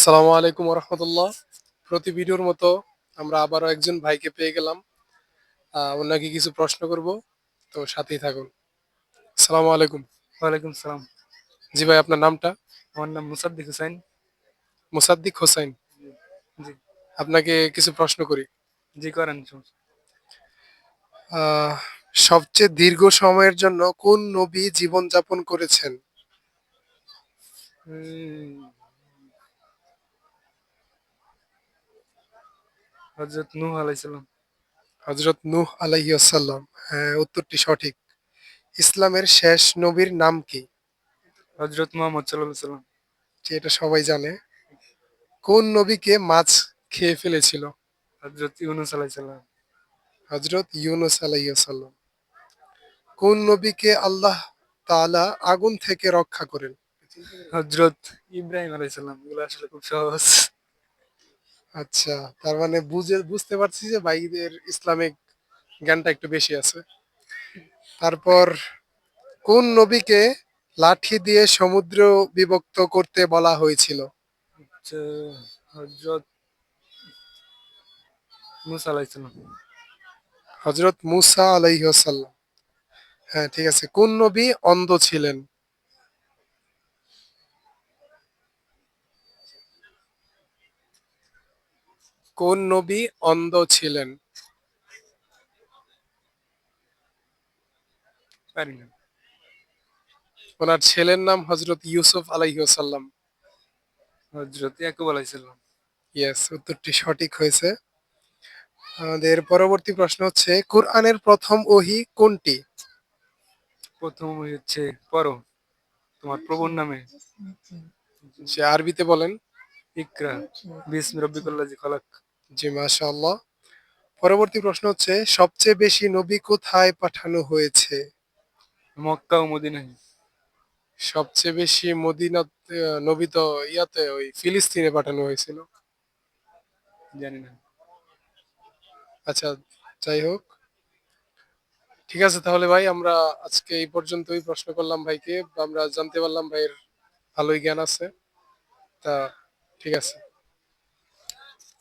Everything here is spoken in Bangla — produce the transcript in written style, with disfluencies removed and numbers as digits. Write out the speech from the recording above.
আসসালামু আলাইকুম রহমতুল্লাহ। প্রতি ভিডিওর মতো আমরা আবারও একজন ভাইকে পেয়ে গেলাম। ওনাকে কিছু প্রশ্ন করব, তো সাথেই থাকুন। আসসালামু আলাইকুম। ওয়ালাইকুম সালাম। জি ভাই, আপনার নামটা? আমার নাম মুসাদ্দিক হোসেন। মুসাদ্দিক হোসাইন। জি। আপনাকে কিছু প্রশ্ন করি। জি করেন। আহ, সবচেয়ে দীর্ঘ সময়ের জন্য কোন নবী জীবন যাপন করেছেন? হযরত নূহ আলাইহিস সালাম। হযরত নূহ আলাইহিস সালাম। হ্যাঁ, উত্তরটি সঠিক। ইসলামের শেষ নবীর নাম কি? হযরত মুহাম্মদ সাল্লাল্লাহু আলাইহি সাল্লাম। যে এটা সবাই জানে। কোন নবীকে মাছ খেয়ে ফেলেছিল? হযরত ইউনূস আলাইহিস সালাম। হযরত ইউনূস আলাইহিস সালাম। কোন নবীকে আল্লাহ তাআলা আগুন থেকে রক্ষা করেন? হযরত ইব্রাহিম আলাইহিস সালাম। এগুলো আসলে খুব সহজ। আচ্ছা, তার মানে বুঝতে পারছি যে ভাইদের ইসলামিক জ্ঞানটা একটু বেশি আছে। তারপর কোন নবীকে লাঠি দিয়ে সমুদ্র বিভক্ত করতে বলা হয়েছিল? হচ্ছে হযরত মুসা আলাইহিস সালাম। হযরত মুসা আলাইহিস সালাম। হ্যাঁ, ঠিক আছে। কোন নবী অন্ধ ছিলেন? কোন নবী অন্ধ ছিলেন? পারি না। ওনার ছেলের নাম হযরত ইউসুফ আলাইহিস সালাম। হযরত ইয়াকুব আলাইহিস সালাম। ইয়েস, উত্তরটি সঠিক হয়েছে। আমাদের পরবর্তী প্রশ্ন হচ্ছে, কুরআনের প্রথম ওহী কোনটি? প্রথম হচ্ছে পড়ো তোমার প্রভুর নামে। সে আরবিতে বলেন। ইকরা বিসমি রাব্বিকাল্লাযী খালাক। জি, মাশাআল্লাহ। পরবর্তী প্রশ্ন হচ্ছে, সবচেয়ে বেশি নবী কোথায় পাঠানো হয়েছে? মক্কা ও মদিনায়। সবচেয়ে বেশি মদিনাতে নবী তো ইয়াতে ওই ফিলিস্তিনে পাঠানো হয়েছিল। জানি না। আচ্ছা, যাই হোক। ঠিক আছে, তাহলে ভাই আমরা আজকে এই পর্যন্তই প্রশ্ন করলাম ভাইকে। আমরা জানতে পারলাম ভাইয়ের ভালোই জ্ঞান আছে। তা ঠিক আছে।